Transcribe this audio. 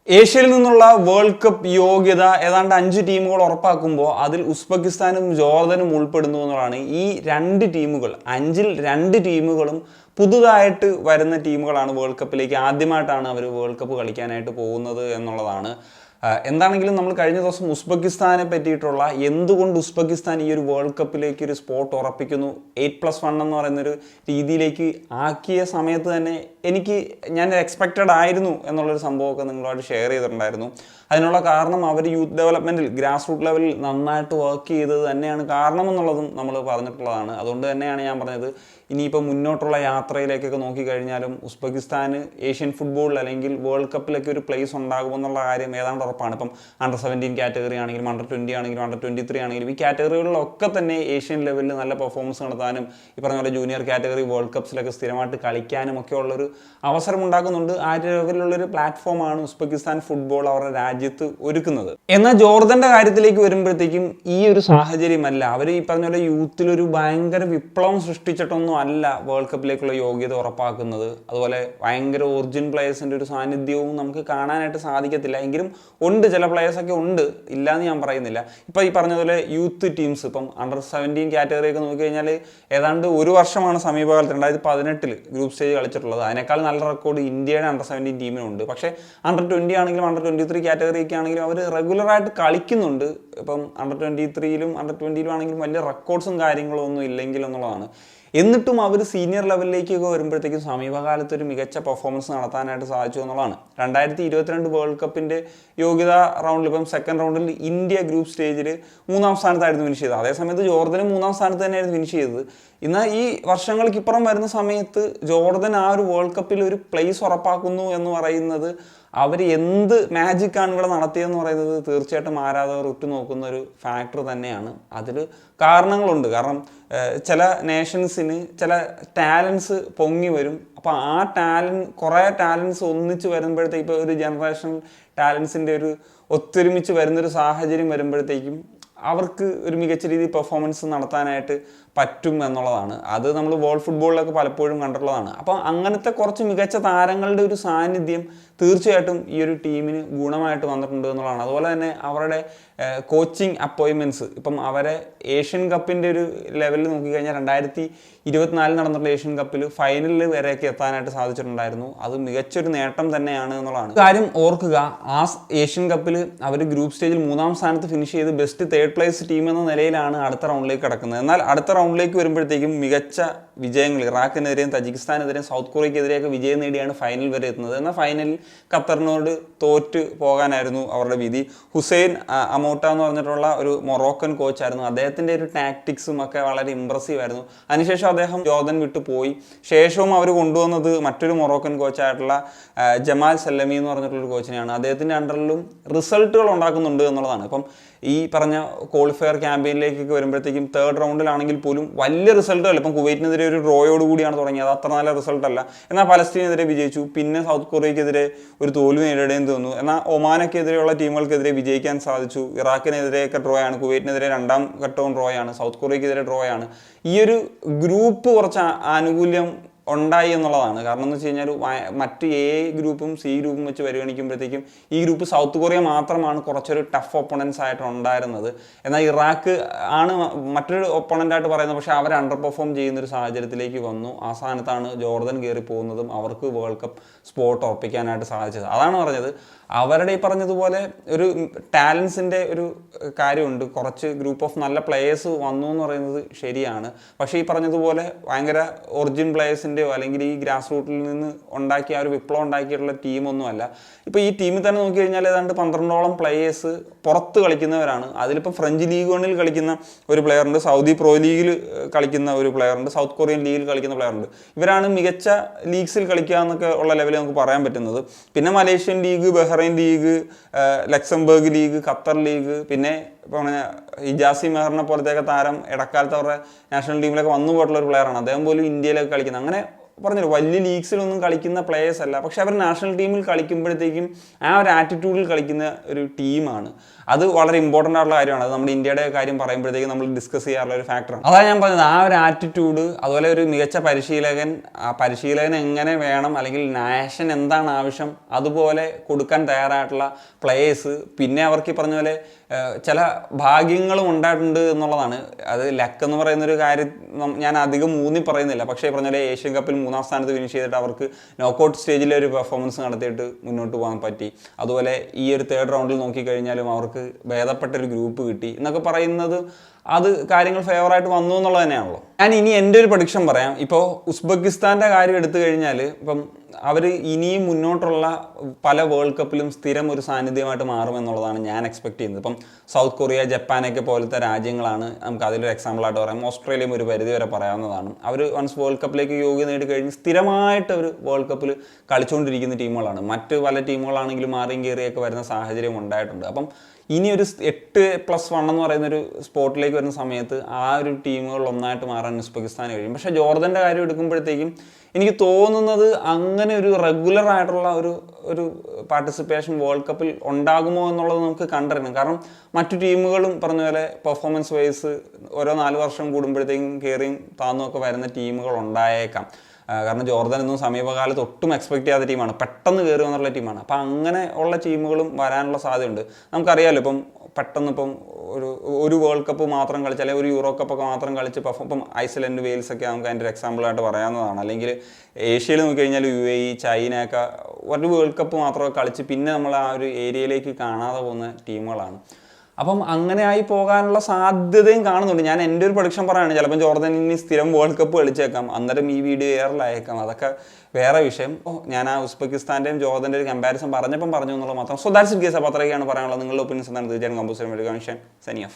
ഏഷ്യയിൽ നിന്നുള്ള world cup യോഗ്യത ഏതാണ്ട് 5 ടീമുകൾ ഉറപ്പാക്കുമ്പോൾ അതിൽ ഉസ്ബെക്കിസ്ഥാനും ജോർദനും ഉൾപ്പെടുന്നു എന്നുള്ളതാണ്. ഈ 2 ടീമുകൾ, 5ൽ 2 ടീമുകളും പുതുതായിട്ട് വരുന്ന ടീമുകളാണ്. വേൾഡ് കപ്പിലേക്ക് ആദ്യമായിട്ടാണ് അവർ വേൾഡ് കപ്പ് കളിക്കാനായിട്ട് പോകുന്നത് എന്നുള്ളതാണ്. എന്താണെങ്കിലും നമ്മൾ കഴിഞ്ഞ ദിവസം ഉസ്ബെക്കിസ്ഥാനെ പറ്റിയിട്ടുള്ള എന്തുകൊണ്ട് ഉസ്ബെക്കിസ്ഥാൻ ഈ ഒരു വേൾഡ് കപ്പിലേക്ക് ഒരു സ്പോട്ട് ഉറപ്പിക്കുന്നു, 8+1 എന്ന് പറയുന്നൊരു രീതിയിലേക്ക് ആക്കിയ സമയത്ത് തന്നെ ഞാൻ എക്സ്പെക്റ്റഡ് ആയിരുന്നു എന്നുള്ളൊരു സംഭവമൊക്കെ നിങ്ങളുമായിട്ട് ഷെയർ ചെയ്തിട്ടുണ്ടായിരുന്നു. അതിനുള്ള കാരണം അവർ യൂത്ത് ഡെവലപ്മെൻറ്റിൽ ഗ്രാസ് റൂട്ട് ലെവലിൽ നന്നായിട്ട് വർക്ക് ചെയ്തത് തന്നെയാണ് കാരണമെന്നുള്ളതും നമ്മൾ പറഞ്ഞിട്ടുള്ളതാണ്. അതുകൊണ്ട് തന്നെയാണ് ഞാൻ പറഞ്ഞത്, ഇനിയിപ്പോൾ മുന്നോട്ടുള്ള യാത്രയിലേക്കൊക്കെ നോക്കിക്കഴിഞ്ഞാലും ഉസ്ബെക്കിസ്ഥാന് ഏഷ്യൻ ഫുട്ബോളിൽ അല്ലെങ്കിൽ വേൾഡ് കപ്പിലൊക്കെ ഒരു പ്ലേസ് ഉണ്ടാകുമെന്നുള്ള കാര്യം ഏതാണ്ട് ഉറപ്പാണ്. ഇപ്പം അണ്ടർ 17 കാറ്റഗറി ആണെങ്കിലും അണ്ടർ 20 ആണെങ്കിലും അണ്ടർ 23 ആണെങ്കിലും ഈ കാറ്റഗറികളിലൊക്കെ തന്നെ ഏഷ്യൻ ലെവലിൽ നല്ല പെർഫോമൻസ് നടത്താനും ഈ പറഞ്ഞ പോലെ ജൂനിയർ കാറ്റഗറി വേൾഡ് കപ്സിലൊക്കെ സ്ഥിരമായിട്ട് കളിക്കാനും ഒക്കെ ഉള്ളൊരു അവസരം ഉണ്ടാക്കുന്നുണ്ട്. ആ ലെവലിലുള്ളൊരു പ്ലാറ്റ്ഫോമാണ് ഉസ്ബെക്കിസ്ഥാൻ ഫുട്ബോൾ അവരുടെ രാജ്യത്ത് ഒരുക്കുന്നത്. എന്നാൽ ജോർദന്റെ കാര്യത്തിലേക്ക് വരുമ്പോഴത്തേക്കും ഈ ഒരു സാഹചര്യമല്ല. അവർ ഈ പറഞ്ഞ പോലെ യൂത്തിലൊരു ഭയങ്കര വിപ്ലവം സൃഷ്ടിച്ചിട്ടൊന്നും അല്ല വേൾഡ് കപ്പിലേക്കുള്ള യോഗ്യത ഉറപ്പാക്കുന്നത്. അതുപോലെ ഭയങ്കര ഒറിജിൻ പ്ലേയേഴ്സിൻ്റെ ഒരു സാന്നിധ്യവും നമുക്ക് കാണാനായിട്ട് സാധിക്കത്തില്ല. എങ്കിലും ഉണ്ട്, ചില പ്ലേയേഴ്സൊക്കെ ഉണ്ട്, ഇല്ലയെന്ന് ഞാൻ പറയുന്നില്ല. ഇപ്പോൾ ഈ പറഞ്ഞതുപോലെ യൂത്ത് ടീംസ്, ഇപ്പം അണ്ടർ 17 കാറ്റഗറിയൊക്കെ നോക്കിക്കഴിഞ്ഞാൽ ഏതാണ്ട് ഒരു വർഷമാണ് സമീപകാലത്ത് 2018 ഗ്രൂപ്പ് സ്റ്റേജ് കളിച്ചിട്ടുള്ളത്. അതിനേക്കാൾ നല്ല റെക്കോർഡ് ഇന്ത്യയുടെ അണ്ടർ 17 ടീമിനുണ്ട്. പക്ഷേ അണ്ടർ 20 ആണെങ്കിലും അണ്ടർ 23 കാറ്റഗറിയൊക്കെ ആണെങ്കിലും അവർ റെഗുലറായിട്ട് കളിക്കുന്നുണ്ട്. ഇപ്പം അണ്ടർ 23ലും അണ്ടർ 20ലും ആണെങ്കിലും വലിയ റെക്കോർഡ്സും കാര്യങ്ങളും ഒന്നും ഇല്ലെങ്കിൽ എന്നുള്ളതാണ്. എന്നിട്ടും അവർ സീനിയർ ലെവലിലേക്കൊക്കെ വരുമ്പോഴത്തേക്കും സമീപകാലത്ത് ഒരു മികച്ച പെർഫോമൻസ് നടത്താനായിട്ട് സാധിച്ചു എന്നുള്ളതാണ്. 2022 വേൾഡ് കപ്പിൻ്റെ യോഗ്യതാ റൗണ്ടിൽ, ഇപ്പം സെക്കൻഡ് റൗണ്ടിൽ ഇന്ത്യ ഗ്രൂപ്പ് സ്റ്റേജിൽ 3-ാം സ്ഥാനത്തായിരുന്നു ഫിനിഷ് ചെയ്തത്. അതേസമയത്ത് ജോർദനും 3-ാം സ്ഥാനത്ത് തന്നെയായിരുന്നു ഫിനിഷ് ചെയ്തത്. എന്നാൽ ഈ വർഷങ്ങൾക്കിപ്പുറം വരുന്ന സമയത്ത് ജോർദൻ ആ ഒരു വേൾഡ് കപ്പിൽ ഒരു പ്ലേസ് ഉറപ്പാക്കുന്നു എന്ന് പറയുന്നത്, അവർ എന്ത് മാജിക്കാണ് ഇവിടെ നടത്തിയതെന്ന് പറയുന്നത് തീർച്ചയായിട്ടും ആരാധകർ ഉറ്റുനോക്കുന്ന ഒരു ഫാക്ടർ തന്നെയാണ്. അതിൽ കാരണങ്ങളുണ്ട്. കാരണം ചില നേഷൻസിന് ചില ടാലൻസ് പൊങ്ങി വരും. അപ്പോൾ ആ കുറേ ടാലൻസ് ഒന്നിച്ച് വരുമ്പോഴത്തേക്ക്, ഇപ്പോൾ ഒരു ജനറേഷൻ ടാലൻസിൻ്റെ ഒരു ഒത്തൊരുമിച്ച് വരുന്നൊരു സാഹചര്യം വരുമ്പോഴത്തേക്കും അവർക്ക് ഒരു മികച്ച രീതിയിൽ പെർഫോമൻസ് നടത്താനായിട്ട് പറ്റും എന്നുള്ളതാണ്. അത് നമ്മൾ വേൾഡ് ഫുട്ബോളിലൊക്കെ പലപ്പോഴും കണ്ടിട്ടുള്ളതാണ്. അപ്പോൾ അങ്ങനത്തെ കുറച്ച് മികച്ച താരങ്ങളുടെ ഒരു സാന്നിധ്യം തീർച്ചയായിട്ടും ഈ ഒരു ടീമിന് ഗുണമായിട്ട് വന്നിട്ടുണ്ട് എന്നുള്ളതാണ്. അതുപോലെ തന്നെ അവരുടെ കോച്ചിങ് അപ്പോയിൻമെൻറ്റ്സ്, ഇപ്പം അവരെ ഏഷ്യൻ കപ്പിൻ്റെ ഒരു ലെവലിൽ നോക്കിക്കഴിഞ്ഞാൽ 2024 നടന്നിട്ടുള്ള ഏഷ്യൻ കപ്പിൽ ഫൈനലിൽ വരെയൊക്കെ എത്താനായിട്ട് സാധിച്ചിട്ടുണ്ടായിരുന്നു. അത് മികച്ചൊരു നേട്ടം തന്നെയാണ് എന്നുള്ളതാണ്. കാര്യം ഓർക്കുക, ആ ഏഷ്യൻ കപ്പിൽ അവർ ഗ്രൂപ്പ് സ്റ്റേജിൽ 3-ാം സ്ഥാനത്ത് ഫിനിഷ് ചെയ്ത് ബെസ്റ്റ് 3rd പ്ലേസ് ടീം എന്ന നിലയിലാണ് അടുത്ത റൗണ്ടിലേക്ക് കിടക്കുന്നത്. എന്നാൽ അടുത്ത റൗണ്ടിലേക്ക് വരുമ്പോഴത്തേക്കും മികച്ച വിജയങ്ങൾ, ഇറാഖിനെതിരെയും തജിക്കിസ്ഥാനെതിരെയും സൗത്ത് കൊറിയക്കെതിരെയൊക്കെ വിജയം നേടിയാണ് ഫൈനൽ വരെ എത്തുന്നത്. എന്നാൽ ഫൈനലിൽ ഖത്തറിനോട് തോറ്റ് പോകാനായിരുന്നു അവരുടെ വിധി. ഹുസൈൻ അമോട്ട എന്ന് പറഞ്ഞിട്ടുള്ള ഒരു മൊറോക്കൻ കോച്ചായിരുന്നു. അദ്ദേഹത്തിൻ്റെ ഒരു ടാക്ടിക്സും ഒക്കെ വളരെ ഇമ്പ്രസീവ് ആയിരുന്നു. അതിനുശേഷം അദ്ദേഹം ജോർദൻ വിട്ടു പോയി. ശേഷവും അവർ കൊണ്ടുവന്നത് മറ്റൊരു മൊറോക്കൻ കോച്ചായിട്ടുള്ള ജമാൽ സല്ലമി എന്ന് പറഞ്ഞിട്ടുള്ളൊരു കോച്ചിനെയാണ്. അദ്ദേഹത്തിൻ്റെ അണ്ടറിലും റിസൾട്ടുകൾ ഉണ്ടാക്കുന്നുണ്ട് എന്നുള്ളതാണ്. ഇപ്പം ഈ പറഞ്ഞ ക്വാളിഫയർ ക്യാമ്പയിനിലേക്കൊക്കെ വരുമ്പോഴത്തേക്കും 3rd റൗണ്ടിലാണെങ്കിൽ പോലും വലിയ റിസൾട്ടല്ല. ഇപ്പം കുവൈറ്റിനെതിരെ ഒരു ഡ്രോയോട് കൂടിയാണ് തുടങ്ങിയത്, അത്ര നല്ല റിസൾട്ടല്ല. എന്നാൽ പലസ്തീനെതിരെ വിജയിച്ചു, പിന്നെ സൗത്ത് കൊറിയക്കെതിരെ ഒരു തോൽവി നേരിടേണ്ടി വന്നു. എന്നാൽ ഒമാനക്കെതിരെയുള്ള ടീമുകൾക്കെതിരെ വിജയിക്കാൻ സാധിച്ചു. ഇറാഖിനെതിരെയൊക്കെ ഡ്രോ ആണ്, കുവൈറ്റിനെതിരെ 2ാം ഘട്ടവും ഡ്രോ ആണ്, സൗത്ത് കൊറിയക്കെതിരെ ഡ്രോ ആണ്. ഈ ഒരു ഗ്രൂപ്പ് കുറച്ച് ആനുകൂല്യം ഉണ്ടായി എന്നുള്ളതാണ്. കാരണം എന്ന് വെച്ച് കഴിഞ്ഞാൽ മറ്റ് ഗ്രൂപ്പും C ഗ്രൂപ്പും വെച്ച് പരിഗണിക്കുമ്പോഴത്തേക്കും ഈ ഗ്രൂപ്പ് സൗത്ത് കൊറിയ മാത്രമാണ് കുറച്ചൊരു ടഫ് ഒപ്പണൻസ് ആയിട്ട് ഉണ്ടായിരുന്നത്. എന്നാൽ ഇറാഖ് ആണ് മറ്റൊരു ഒപ്പണൻ്റായിട്ട് പറയുന്നത്. പക്ഷേ അവർ അണ്ടർ പെർഫോം ചെയ്യുന്നൊരു സാഹചര്യത്തിലേക്ക് വന്നു. ആ സ്ഥാനത്താണ് ജോർദൻ കയറി പോകുന്നതും അവർക്ക് വേൾഡ് കപ്പ് സ്പോട്ട് ഉറപ്പിക്കാനായിട്ട് സാധിച്ചത്. അതാണ് പറഞ്ഞത്, അവരുടെ ഈ പറഞ്ഞതുപോലെ ഒരു ടാലൻസിൻ്റെ ഒരു കാര്യമുണ്ട്. കുറച്ച് ഗ്രൂപ്പ് ഓഫ് നല്ല പ്ലേയേഴ്സ് വന്നു എന്ന് പറയുന്നത് ശരിയാണ്. പക്ഷേ ഈ പറഞ്ഞതുപോലെ ഭയങ്കര ഒറിജിൻ പ്ലേയേഴ്സിൻ്റെയോ അല്ലെങ്കിൽ ഈ ഗ്രാസ് റൂട്ടിൽ നിന്ന് ഉണ്ടാക്കിയ ഒരു വിപ്ലവം ഉണ്ടാക്കിയിട്ടുള്ള ടീമൊന്നുമല്ല. ഇപ്പോൾ ഈ ടീമിൽ തന്നെ നോക്കി കഴിഞ്ഞാൽ ഏതാണ്ട് 12ഓളം പ്ലേയേഴ്സ് പുറത്ത് കളിക്കുന്നവരാണ്. അതിലിപ്പോൾ ഫ്രഞ്ച് ലീഗ് 1-ൽ കളിക്കുന്ന ഒരു പ്ലെയറുണ്ട്, സൗദി പ്രോ ലീഗിൽ കളിക്കുന്ന ഒരു പ്ലെയറുണ്ട്, സൗത്ത് കൊറിയൻ ലീഗിൽ കളിക്കുന്ന പ്ലെയറുണ്ട്. ഇവരാണ് മികച്ച ലീഗ്സിൽ കളിക്കുക എന്നൊക്കെ ഉള്ള ലെവലിൽ നമുക്ക് പറയാൻ പറ്റുന്നത്. പിന്നെ Malaysian league, Bahrain league, Luxembourg league, Qatar league, പിന്നെ ഇപ്പോൾ ഇജാസി മെഹറിനെ പോലത്തെയൊക്കെ താരം ഇടക്കാലത്ത് അവരുടെ നാഷണൽ ടീമിലൊക്കെ വന്നു പോയിട്ടുള്ള ഒരു പ്ലെയറാണ്. അദ്ദേഹം പോലും ഇന്ത്യയിലൊക്കെ കളിക്കുന്നത്. അങ്ങനെ പറഞ്ഞല്ലോ വലിയ ലീഗ്സിലൊന്നും കളിക്കുന്ന പ്ലേയേഴ്സ് അല്ല, പക്ഷെ അവർ നാഷണൽ ടീമിൽ കളിക്കുമ്പോഴത്തേക്കും ആ ഒരു ആറ്റിറ്റ്യൂഡിൽ കളിക്കുന്ന ഒരു ടീമാണ്. അത് വളരെ ഇമ്പോർട്ടൻ്റ് ആയിട്ടുള്ള കാര്യമാണ്. അത് നമ്മുടെ ഇന്ത്യയുടെ കാര്യം പറയുമ്പോഴത്തേക്കും നമ്മൾ ഡിസ്കസ് ചെയ്യാറുള്ള ഒരു ഫാക്ടറാണ്. അതാണ് ഞാൻ പറഞ്ഞത്, ആ ഒരു ആറ്റിറ്റ്യൂഡ്, അതുപോലെ ഒരു മികച്ച പരിശീലകൻ, ആ പരിശീലകൻ എങ്ങനെ വേണം, അല്ലെങ്കിൽ നാഷൻ എന്താണ് ആവശ്യം, അതുപോലെ കൊടുക്കാൻ തയ്യാറായിട്ടുള്ള പ്ലേയേഴ്സ്. പിന്നെ അവർക്ക് ഈ പറഞ്ഞ പോലെ ചില ഭാഗ്യങ്ങളും ഉണ്ടായിട്ടുണ്ട് എന്നുള്ളതാണ്. അത് ലക്ക് എന്ന് പറയുന്നൊരു കാര്യം ഞാൻ അധികം ഊന്നി പറയുന്നില്ല. പക്ഷേ പറഞ്ഞ പോലെ ഏഷ്യൻ കപ്പിൽ 3ാം സ്ഥാനത്ത് ഫിനിഷ് ചെയ്തിട്ട് അവർക്ക് നോക്കൗട്ട് സ്റ്റേജിലെ ഒരു പെർഫോമൻസ് നടത്തിയിട്ട് മുന്നോട്ട് പോകാൻ പറ്റി. അതുപോലെ ഈ ഒരു 3rd റൗണ്ടിൽ നോക്കിക്കഴിഞ്ഞാലും അവർക്ക് ഭേദപ്പെട്ടൊരു ഗ്രൂപ്പ് കിട്ടി എന്നൊക്കെ പറയുന്നത് അത് കാര്യങ്ങൾ ഫേവറായിട്ട് വന്നു എന്നുള്ളത് തന്നെയാണല്ലോ. ഞാൻ ഇനി എൻ്റെ ഒരു പ്രഡിക്ഷൻ പറയാം. ഇപ്പോൾ ഉസ്ബെക്കിസ്ഥാൻ്റെ കാര്യം എടുത്തു കഴിഞ്ഞാൽ ഇപ്പം അവർ ഇനിയും മുന്നോട്ടുള്ള പല വേൾഡ് കപ്പിലും സ്ഥിരം ഒരു സാന്നിധ്യമായിട്ട് മാറുമെന്നുള്ളതാണ് ഞാൻ എക്സ്പെക്ട് ചെയ്യുന്നത്. ഇപ്പം സൗത്ത് കൊറിയ, ജപ്പാനൊക്കെ പോലത്തെ രാജ്യങ്ങളാണ് നമുക്ക് അതിലൊരു എക്സാമ്പിളായിട്ട് പറയാം. ഓസ്ട്രേലിയയും ഒരു പരിധി വരെ പറയാവുന്നതാണ്. അവർ വൺസ് വേൾഡ് കപ്പിലേക്ക് യോഗ്യത നേടി കഴിഞ്ഞ് സ്ഥിരമായിട്ട് അവർ വേൾഡ് കപ്പിൽ കളിച്ചുകൊണ്ടിരിക്കുന്ന ടീമുകളാണ്. മറ്റ് പല ടീമുകളാണെങ്കിലും മാറിയും കയറിയൊക്കെ വരുന്ന സാഹചര്യം ഉണ്ടായിട്ടുണ്ട്. അപ്പം ഇനി ഒരു 8+1 എന്ന് പറയുന്നൊരു സ്പോട്ടിലേക്ക് വരുന്ന സമയത്ത് ആ ഒരു ടീമുകൾ ഒന്നായിട്ട് മാറാൻ ഉസ്ബെക്കിസ്ഥാൻ കഴിയും. പക്ഷേ ജോർദൻ്റെ കാര്യം എടുക്കുമ്പോഴത്തേക്കും എനിക്ക് തോന്നുന്നത് അങ്ങനെ ഒരു റെഗുലർ ആയിട്ടുള്ള ഒരു പാർട്ടിസിപ്പേഷൻ വേൾഡ് കപ്പിൽ ഉണ്ടാകുമോ എന്നുള്ളത് നമുക്ക് കണ്ടറിയണം. കാരണം മറ്റു ടീമുകളും പറഞ്ഞ പോലെ പെർഫോമൻസ് വൈസ് ഓരോ 4 വർഷം കൂടുമ്പോഴത്തേക്കും കയറിയും താന്നും ഒക്കെ വരുന്ന ടീമുകൾ ഉണ്ടായേക്കാം. കാരണം ജോർദൻ ഒന്നും സമീപകാലത്ത് ഒട്ടും എക്സ്പെക്ട് ചെയ്യാത്ത ടീമാണ്, പെട്ടെന്ന് കയറി വന്നുള്ള ടീമാണ്. അപ്പം അങ്ങനെ ഉള്ള ടീമുകളും വരാനുള്ള സാധ്യതയുണ്ട്. നമുക്കറിയാമല്ലോ, ഇപ്പം പെട്ടെന്ന് ഇപ്പം ഒരു വേൾഡ് കപ്പ് മാത്രം കളിച്ച്, അല്ലെങ്കിൽ ഒരു യൂറോ കപ്പൊക്കെ മാത്രം കളിച്ച് ഇപ്പം ഐസ്ലൻഡ്, വെയിൽസ് ഒക്കെ നമുക്ക് അതിൻ്റെ ഒരു എക്സാമ്പിളായിട്ട് പറയാവുന്നതാണ്. അല്ലെങ്കിൽ ഏഷ്യയിൽ നോക്കിക്കഴിഞ്ഞാൽ UAE, ചൈനയൊക്കെ ഒരു വേൾഡ് കപ്പ് മാത്രമൊക്കെ കളിച്ച് പിന്നെ നമ്മൾ ആ ഒരു ഏരിയയിലേക്ക് കാണാതെ പോകുന്ന ടീമുകളാണ്. അപ്പം അങ്ങനെ ആയി പോകാനുള്ള സാധ്യതയും കാണുന്നുണ്ട്. ഞാൻ എൻ്റെ ഒരു പ്രഡിക്ഷൻ പറയുകയാണ്, ചിലപ്പോൾ ജോർദൻ ഇനി സ്ഥിരം വേൾഡ് കപ്പ് കളിച്ചേക്കാം, അന്നേരം ഈ വീഡിയോ എയറിലായേക്കാം, അതൊക്കെ വേറെ വിഷയം. ഞാൻ ആ ഉസ്ബെക്കിസ്ഥാൻ്റെയും ജോർദൻ്റെ ഒരു കമ്പാരിസൺ പറഞ്ഞു എന്നുള്ളത് മാത്രം. So that's it guys. അപ്പോൾ അത്രയൊക്കെയാണ് പറയാനുള്ളത്. നിങ്ങളുടെ ഒപ്പീനിയൻസ് എന്താണ് തീർച്ചയായും കമ്പോസ് ചെയ്യാൻ വേണ്ടി. സനിയ.